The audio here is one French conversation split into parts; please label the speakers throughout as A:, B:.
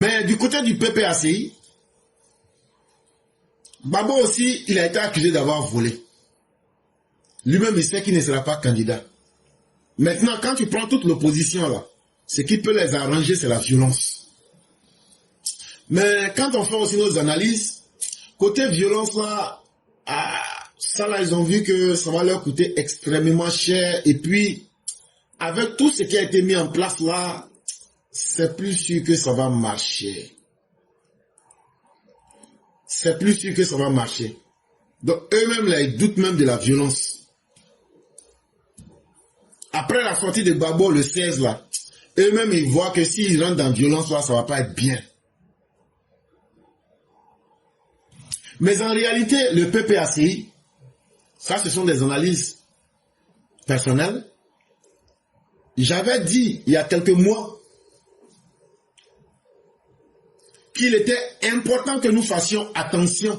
A: Mais du côté du PPACI, Babo aussi, il a été accusé d'avoir volé. Lui-même, il sait qu'il ne sera pas candidat. Maintenant, quand tu prends toute l'opposition là, ce qui peut les arranger, c'est la violence. Mais quand on fait aussi nos analyses, côté violence là, ça là, ils ont vu que ça va leur coûter extrêmement cher. Et puis, avec tout ce qui a été mis en place là, c'est plus sûr que ça va marcher. C'est plus sûr que ça va marcher. Donc eux-mêmes là, ils doutent même de la violence. Après la sortie de Babo le 16 là, eux-mêmes ils voient que s'ils rentrent dans la violence là, ça va pas être bien. Mais en réalité, le PPACI, ça ce sont des analyses personnelles. J'avais dit il y a quelques mois qu'il était important que nous fassions attention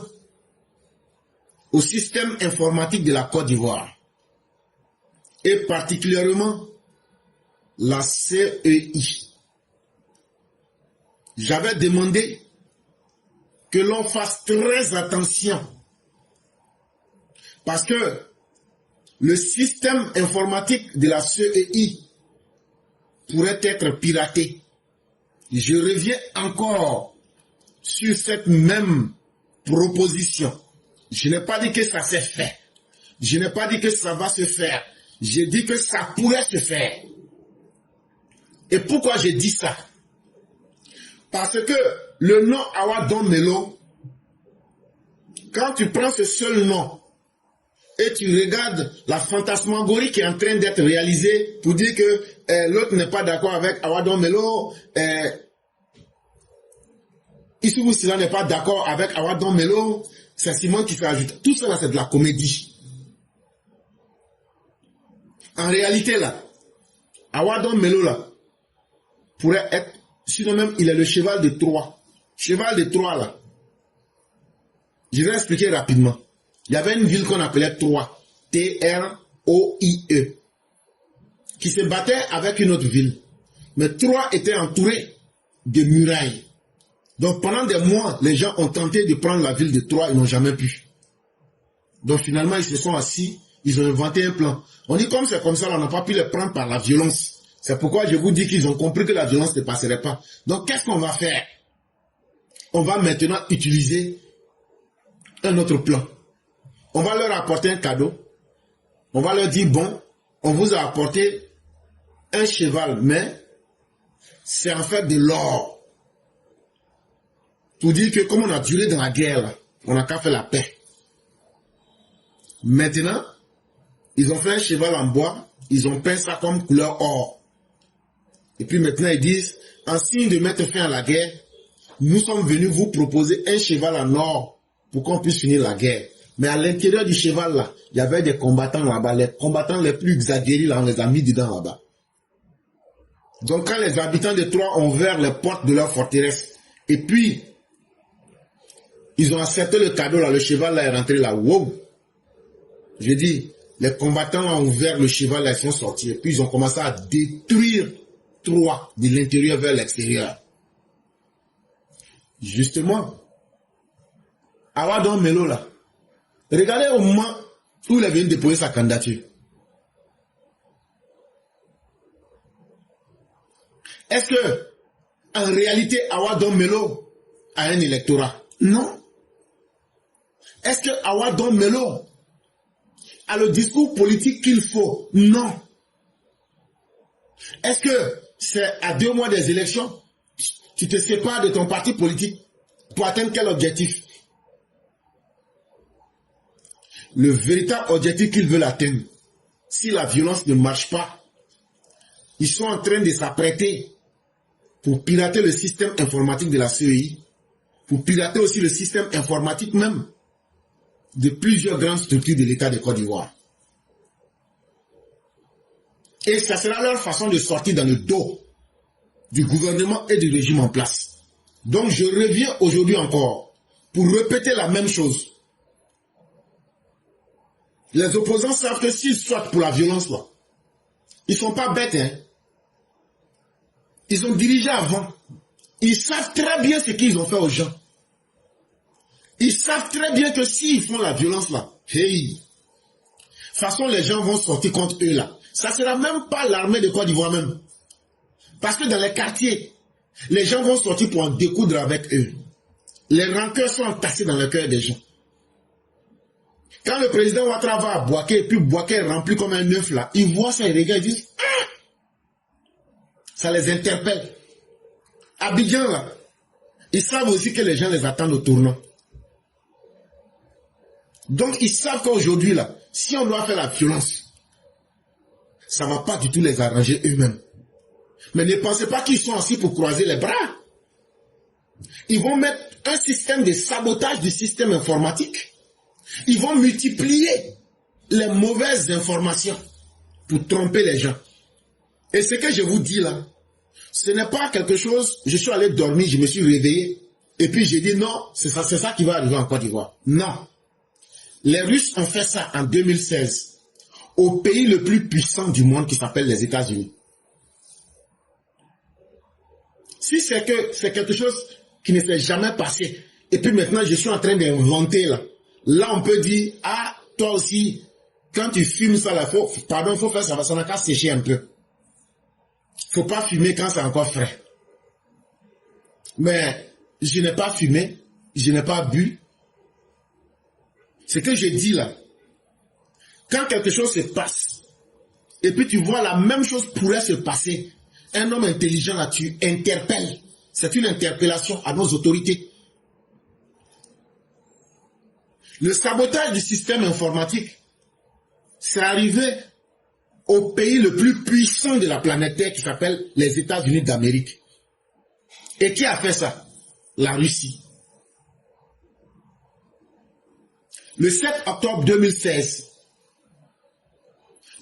A: au système informatique de la Côte d'Ivoire et particulièrement la CEI. J'avais demandé que l'on fasse très attention parce que le système informatique de la CEI pourrait être piraté. Je reviens encore sur cette même proposition. Je n'ai pas dit que ça s'est fait. Je n'ai pas dit que ça va se faire. J'ai dit que ça pourrait se faire. Et pourquoi j'ai dit ça? Parce que le nom Awadon Melo, quand tu prends ce seul nom et tu regardes la fantasmagorie qui est en train d'être réalisée pour dire que l'autre n'est pas d'accord avec Awadon Melo, Issou Sila n'est pas d'accord avec Awadon Melo, c'est Simon qui fait ajouter. Tout cela, c'est de la comédie. En réalité, là, Awadon Melo, là, pourrait être, sinon même, il est le cheval de Troie. Cheval de Troie, là. Je vais expliquer rapidement. Il y avait une ville qu'on appelait Troie. T-R-O-I-E. Qui se battait avec une autre ville. Mais Troie était entourée de murailles. Donc pendant des mois, les gens ont tenté de prendre la ville de Troie, ils n'ont jamais pu. Donc finalement, ils se sont assis, ils ont inventé un plan. On dit comme c'est comme ça, on n'a pas pu les prendre par la violence. C'est pourquoi je vous dis qu'ils ont compris que la violence ne passerait pas. Donc qu'est-ce qu'on va faire? On va maintenant utiliser un autre plan. On va leur apporter un cadeau. On va leur dire, bon, on vous a apporté un cheval, mais c'est en fait de l'or. Pour dire que comme on a duré dans la guerre, on n'a qu'à faire la paix. Maintenant, ils ont fait un cheval en bois, ils ont peint ça comme couleur or. Et puis maintenant ils disent, en signe de mettre fin à la guerre, nous sommes venus vous proposer un cheval en or pour qu'on puisse finir la guerre. Mais à l'intérieur du cheval là, il y avait des combattants là-bas, les combattants les plus exagérés là, on les a mis dedans là-bas. Donc quand les habitants de Troie ont ouvert les portes de leur forteresse, et puis ils ont accepté le cadeau là, le cheval là est rentré là. Wow! Je dis, les combattants ont ouvert le cheval là, ils sont sortis. Et puis ils ont commencé à détruire Troie de l'intérieur vers l'extérieur. Justement, Awadon Melo là, regardez au moment où il est venu déposer sa candidature. Est-ce que, en réalité, Awadon Melo a un électorat? Non. Est-ce que Awadon Melo a le discours politique qu'il faut? Non. Est-ce que c'est à 2 mois des élections, tu te sépares de ton parti politique pour atteindre quel objectif? Le véritable objectif qu'ils veulent atteindre, si la violence ne marche pas, ils sont en train de s'apprêter pour pirater le système informatique de la CEI, pour pirater aussi le système informatique même de plusieurs grandes structures de l'État de Côte d'Ivoire. Et ça sera leur façon de sortir dans le dos du gouvernement et du régime en place. Donc je reviens aujourd'hui encore pour répéter la même chose. Les opposants savent que s'ils sortent pour la violence là, ils ne sont pas bêtes, hein. Ils ont dirigé avant. Ils savent très bien ce qu'ils ont fait aux gens. Ils savent très bien que s'ils font la violence là, hey, de toute façon les gens vont sortir contre eux là. Ça ne sera même pas l'armée de Côte d'Ivoire même. Parce que dans les quartiers, les gens vont sortir pour en découdre avec eux. Les rancœurs sont entassés dans le cœur des gens. Quand le président Ouattara va à Bouaké, et puis Bouaké est rempli comme un œuf là, ils voient ça, ils regardent, ils disent ah! Ça les interpelle. Abidjan là, ils savent aussi que les gens les attendent au tournant. Donc ils savent qu'aujourd'hui là, si on doit faire la violence, ça ne va pas du tout les arranger eux-mêmes. Mais ne pensez pas qu'ils sont assis pour croiser les bras. Ils vont mettre un système de sabotage du système informatique. Ils vont multiplier les mauvaises informations pour tromper les gens. Et ce que je vous dis là, ce n'est pas quelque chose, je suis allé dormir, je me suis réveillé, et puis j'ai dit non, c'est ça qui va arriver en Côte d'Ivoire. Non. Les Russes ont fait ça en 2016, au pays le plus puissant du monde qui s'appelle les États-Unis. Si c'est quelque chose qui ne s'est jamais passé, et puis maintenant je suis en train d'inventer là, là on peut dire, ah, toi aussi, quand tu fumes ça là, faut faire ça, ça n'a qu'à sécher un peu. Faut pas fumer quand c'est encore frais. Mais je n'ai pas fumé, je n'ai pas bu. Ce que je dis là, quand quelque chose se passe, et puis tu vois la même chose pourrait se passer, un homme intelligent là, tu interpelles. C'est une interpellation à nos autorités. Le sabotage du système informatique, c'est arrivé au pays le plus puissant de la planète Terre qui s'appelle les États-Unis d'Amérique. Et qui a fait ça? La Russie. Le 7 octobre 2016,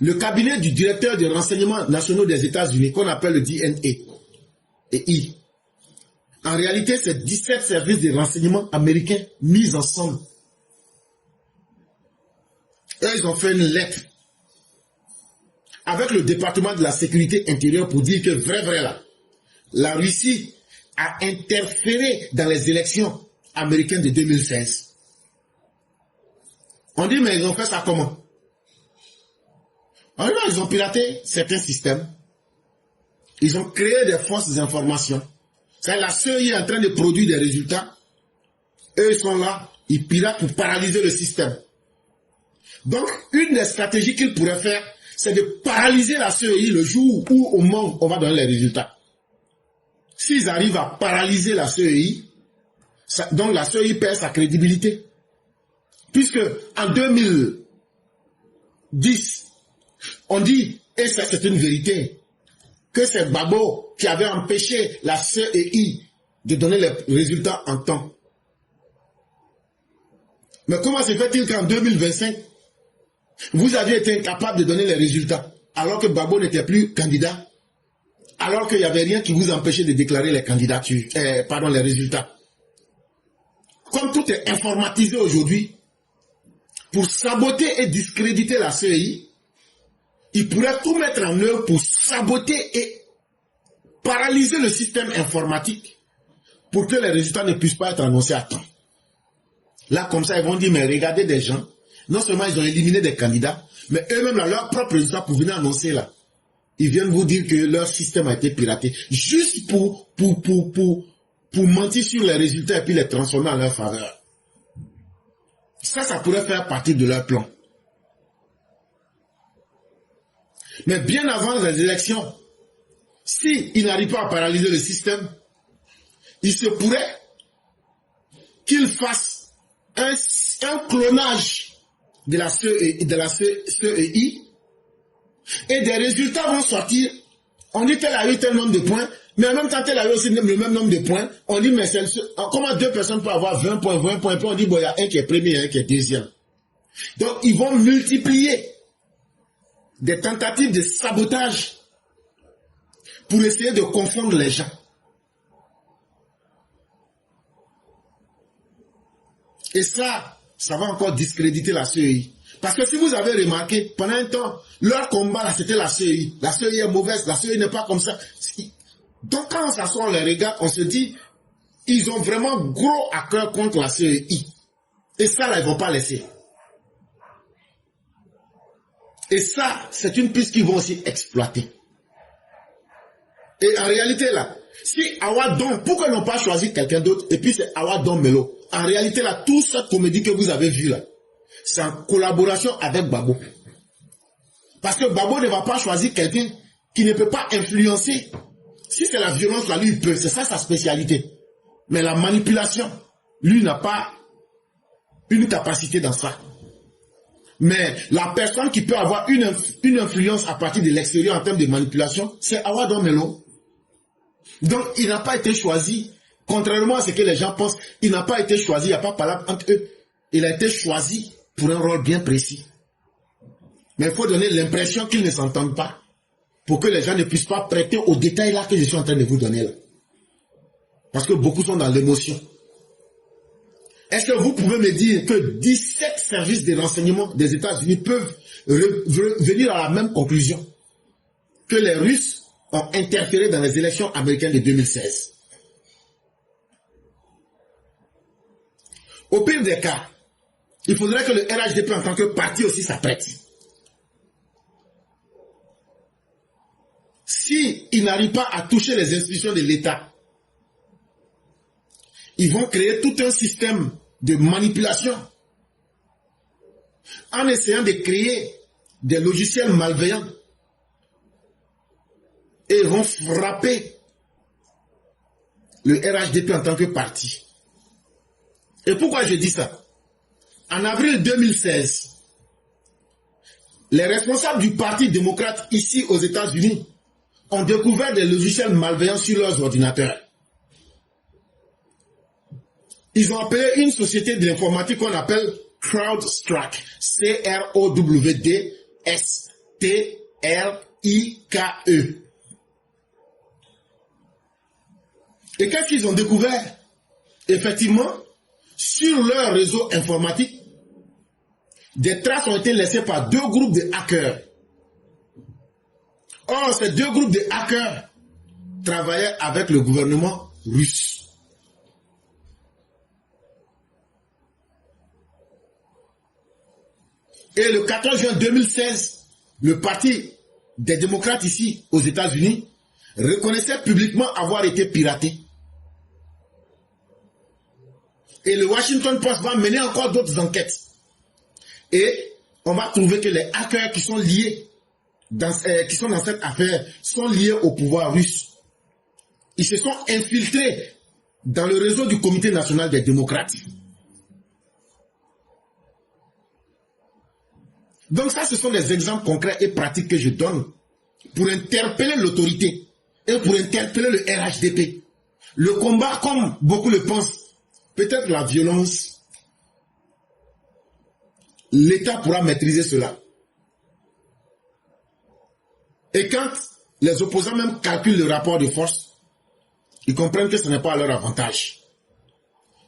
A: le cabinet du directeur des renseignements nationaux des États-Unis, qu'on appelle le DNA, en réalité, c'est 17 services de renseignement américains mis ensemble. Eux, ils ont fait une lettre avec le département de la sécurité intérieure pour dire que vrai là, la Russie a interféré dans les élections américaines de 2016. On dit, mais ils ont fait ça comment? Alors, ils ont piraté certains systèmes. Ils ont créé des fausses informations. C'est la CEI est en train de produire des résultats. Eux, ils sont là, ils piratent pour paralyser le système. Donc, une des stratégies qu'ils pourraient faire, c'est de paralyser la CEI le jour où, au moment où on va donner les résultats. S'ils arrivent à paralyser la CEI, donc la CEI perd sa crédibilité. Puisque en 2010, on dit, et ça c'est une vérité, que c'est Gbagbo qui avait empêché la CEI de donner les résultats en temps. Mais comment se fait-il qu'en 2025, vous aviez été incapable de donner les résultats, alors que Gbagbo n'était plus candidat, alors qu'il n'y avait rien qui vous empêchait de déclarer les candidatures, les résultats. Comme tout est informatisé aujourd'hui, pour saboter et discréditer la CEI, ils pourraient tout mettre en œuvre pour saboter et paralyser le système informatique pour que les résultats ne puissent pas être annoncés à temps. Là, comme ça, ils vont dire, mais regardez des gens, non seulement ils ont éliminé des candidats, mais eux-mêmes, leurs propres résultats pour venir annoncer là, ils viennent vous dire que leur système a été piraté, juste pour mentir sur les résultats et puis les transformer en leur faveur. Ça pourrait faire partie de leur plan. Mais bien avant les élections, s'ils n'arrivent pas à paralyser le système, il se pourrait qu'ils fassent un clonage de la CEI, et des résultats vont sortir. On dit qu'elle a eu tel nombre de points, mais en même temps qu'elle a eu aussi le même nombre de points, on dit, mais comment deux personnes peuvent avoir 20 points, puis on dit, bon, il y a un qui est premier et un qui est deuxième. Donc, ils vont multiplier des tentatives de sabotage pour essayer de confondre les gens. Et ça va encore discréditer la CEI. Parce que si vous avez remarqué, pendant un temps, leur combat là, c'était la CEI. La CEI est mauvaise, la CEI n'est pas comme ça. Donc quand on s'assoit, on les regarde, on se dit, ils ont vraiment gros à cœur contre la CEI. Et ça, là, ils ne vont pas laisser. Et ça, c'est une piste qu'ils vont aussi exploiter. Et en réalité, là, si Awadon, pourquoi ils n'ont pas choisi quelqu'un d'autre, et puis c'est Awadon Melo. En réalité, là, toute cette comédie que vous avez vue, là, c'est en collaboration avec Babo. Parce que Babo ne va pas choisir quelqu'un qui ne peut pas influencer. Si c'est la violence, là, lui, il peut. C'est ça sa spécialité. Mais la manipulation, lui, n'a pas une capacité dans ça. Mais la personne qui peut avoir une influence à partir de l'extérieur en termes de manipulation, c'est Awadon Melo. Donc, il n'a pas été choisi, contrairement à ce que les gens pensent, il n'a pas été choisi, il n'y a pas parlé entre eux. Il a été choisi pour un rôle bien précis. Mais il faut donner l'impression qu'ils ne s'entendent pas, pour que les gens ne puissent pas prêter aux détails là que je suis en train de vous donner là. Parce que beaucoup sont dans l'émotion. Est-ce que vous pouvez me dire que 17 services de renseignement des États-Unis peuvent venir à la même conclusion que les Russes ont interféré dans les élections américaines de 2016? Au pire des cas, il faudrait que le RHDP en tant que parti aussi s'apprête. S'ils n'arrivent pas à toucher les institutions de l'État, ils vont créer tout un système de manipulation en essayant de créer des logiciels malveillants et ils vont frapper le RHDP en tant que parti. Et pourquoi je dis ça? En avril 2016, les responsables du Parti démocrate ici aux États-Unis ont découvert des logiciels malveillants sur leurs ordinateurs. Ils ont appelé une société d'informatique qu'on appelle CrowdStrike. C-R-O-W-D-S-T-R-I-K-E. Et qu'est-ce qu'ils ont découvert? Effectivement, sur leur réseau informatique, des traces ont été laissées par deux groupes de hackers. Or, ces deux groupes de hackers travaillaient avec le gouvernement russe. Et le 14 juin 2016, le Parti des démocrates ici aux États-Unis reconnaissait publiquement avoir été piraté. Et le Washington Post va mener encore d'autres enquêtes. Et on va trouver que les hackers qui sont liés dans cette affaire sont liés au pouvoir russe. Ils se sont infiltrés dans le réseau du Comité national des démocrates. Donc ça, ce sont des exemples concrets et pratiques que je donne pour interpeller l'autorité et pour interpeller le RHDP. Le combat, comme beaucoup le pensent, peut-être la violence, l'État pourra maîtriser cela. Et quand les opposants même calculent le rapport de force, ils comprennent que ce n'est pas à leur avantage.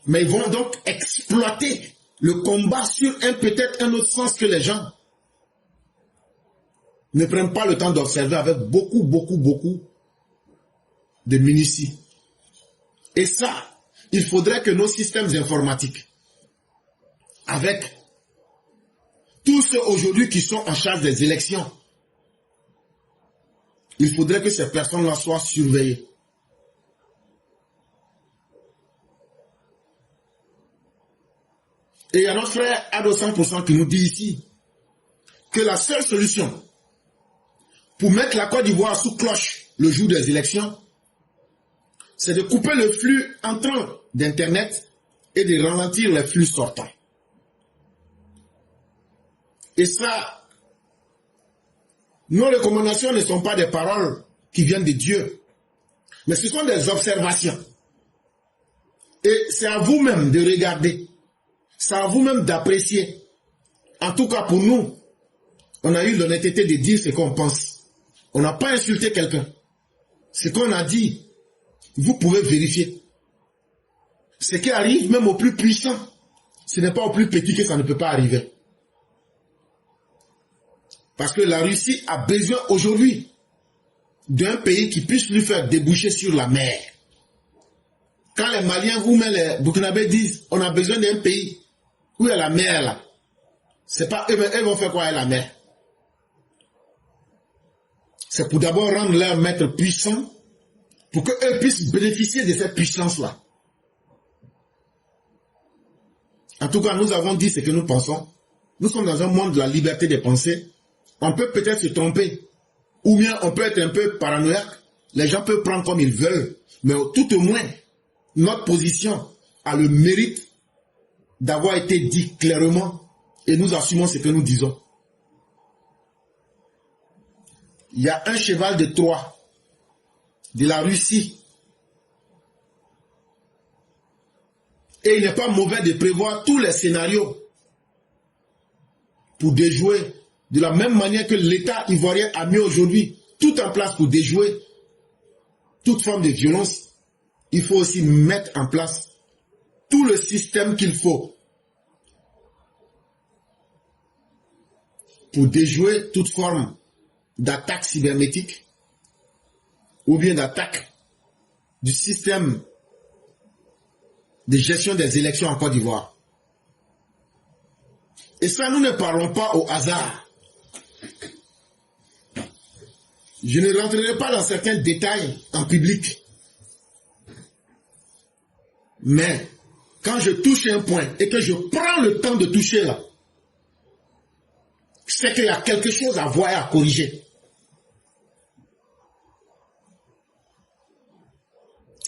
A: Mais ils vont donc exploiter le combat sur peut-être un autre sens que les gens ne prennent pas le temps d'observer avec beaucoup de minutie. Et ça, il faudrait que nos systèmes informatiques, avec tous ceux aujourd'hui qui sont en charge des élections, il faudrait que ces personnes-là soient surveillées. Et il y a notre frère Ado 100% qui nous dit ici que la seule solution pour mettre la Côte d'Ivoire sous cloche le jour des élections, c'est de couper le flux entrant d'Internet et de ralentir les flux sortants. Et ça, nos recommandations ne sont pas des paroles qui viennent de Dieu, mais ce sont des observations. Et c'est à vous-même de regarder, c'est à vous-même d'apprécier. En tout cas pour nous, on a eu l'honnêteté de dire ce qu'on pense. On n'a pas insulté quelqu'un. Ce qu'on a dit, vous pouvez vérifier. Ce qui arrive même au plus puissant, ce n'est pas au plus petit que ça ne peut pas arriver. Parce que la Russie a besoin aujourd'hui d'un pays qui puisse lui faire déboucher sur la mer. Quand les Maliens ou même les Burkinabés disent on a besoin d'un pays où il y a la mer là, c'est pas eux vont faire quoi avec la mer? C'est pour d'abord rendre leur maître puissant pour qu'eux puissent bénéficier de cette puissance-là. En tout cas, nous avons dit ce que nous pensons. Nous sommes dans un monde de la liberté des pensées. On peut peut-être se tromper. Ou bien on peut être un peu paranoïaque. Les gens peuvent prendre comme ils veulent. Mais tout au moins, notre position a le mérite d'avoir été dit clairement. Et nous assumons ce que nous disons. Il y a un cheval de Troie de la Russie. Et il n'est pas mauvais de prévoir tous les scénarios pour déjouer. De la même manière que l'État ivoirien a mis aujourd'hui tout en place pour déjouer toute forme de violence, il faut aussi mettre en place tout le système qu'il faut pour déjouer toute forme d'attaque cybernétique ou bien d'attaque du système de gestion des élections en Côte d'Ivoire. Et ça, nous ne parlons pas au hasard. Je ne rentrerai pas dans certains détails en public. Mais quand je touche un point et que je prends le temps de toucher là, c'est qu'il y a quelque chose à voir et à corriger.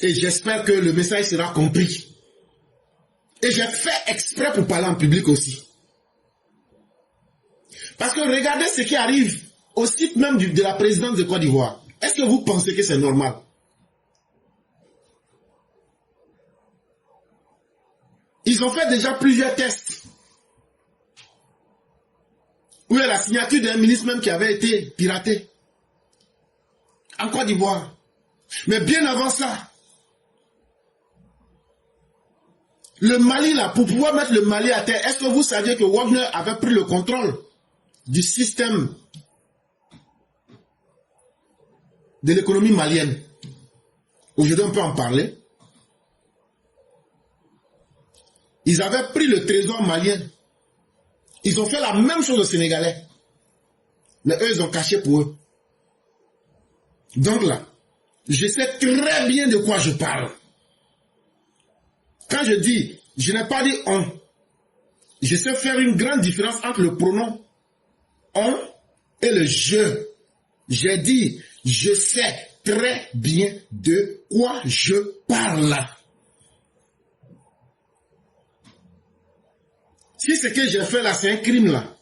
A: Et j'espère que le message sera compris. Et j'ai fait exprès pour parler en public aussi. Parce que regardez ce qui arrive au site même de la présidence de Côte d'Ivoire. Est-ce que vous pensez que c'est normal? Ils ont fait déjà plusieurs tests. Où il y a la signature d'un ministre même qui avait été piraté. En Côte d'Ivoire. Mais bien avant ça, le Mali là, pour pouvoir mettre le Mali à terre, est-ce que vous saviez que Wagner avait pris le contrôle du système de l'économie malienne? Aujourd'hui, on peut en parler. Ils avaient pris le trésor malien. Ils ont fait la même chose aux Sénégalais. Mais eux, ils ont caché pour eux. Donc là, je sais très bien de quoi je parle. Quand je dis, je n'ai pas dit on. Je sais faire une grande différence entre le pronom on et le je. J'ai dit, je sais très bien de quoi je parle. Si ce que j'ai fait là, c'est un crime là,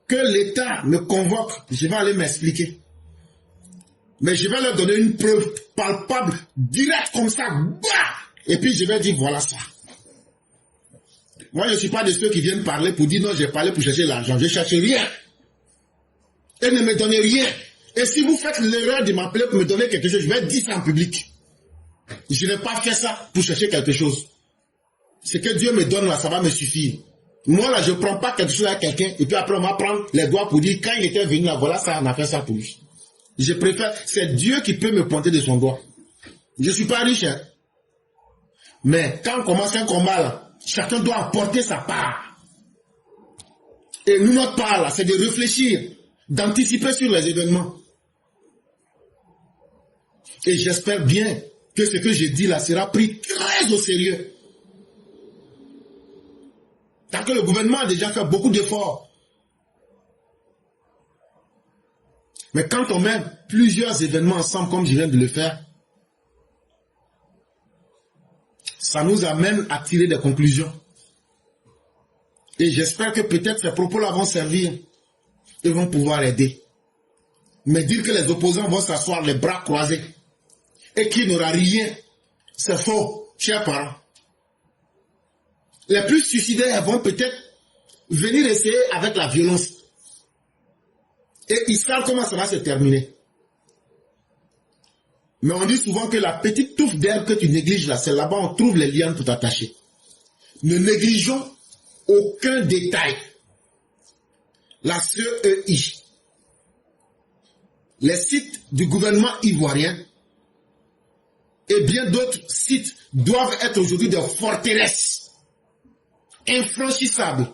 A: que l'État me convoque, je vais aller m'expliquer. Mais je vais leur donner une preuve palpable, directe comme ça, bah! Et puis je vais dire, voilà ça. Moi, je ne suis pas de ceux qui viennent parler pour dire, non, j'ai parlé pour chercher l'argent. Je ne cherche rien. Et ne me donnez rien. Et si vous faites l'erreur de m'appeler pour me donner quelque chose, je vais dire ça en public. Je n'ai pas fait ça pour chercher quelque chose. Ce que Dieu me donne là, ça va me suffire. Moi là, je ne prends pas quelque chose à quelqu'un et puis après on va prendre les doigts pour dire, quand il était venu là, voilà ça, on a fait ça pour lui. Je préfère, c'est Dieu qui peut me pointer de son doigt. Je ne suis pas riche, hein. Mais quand on commence un combat là, chacun doit apporter sa part. Et nous, notre part là, c'est de réfléchir, d'anticiper sur les événements. Et j'espère bien que ce que je dis là sera pris très au sérieux. Tant que le gouvernement a déjà fait beaucoup d'efforts. Mais quand on met plusieurs événements ensemble, comme je viens de le faire, ça nous amène à tirer des conclusions. Et j'espère que peut-être ces propos-là vont servir et vont pouvoir aider. Mais dire que les opposants vont s'asseoir les bras croisés et qu'il n'y aura rien, c'est faux, chers parents. Les plus suicidaires vont peut-être venir essayer avec la violence. Et ils savent comment ça va se terminer. Mais on dit souvent que la petite touffe d'herbe que tu négliges là, c'est là-bas on trouve les lianes pour t'attacher. Ne négligeons aucun détail. La CEI. les sites du gouvernement ivoirien et bien d'autres sites doivent être aujourd'hui des forteresses infranchissables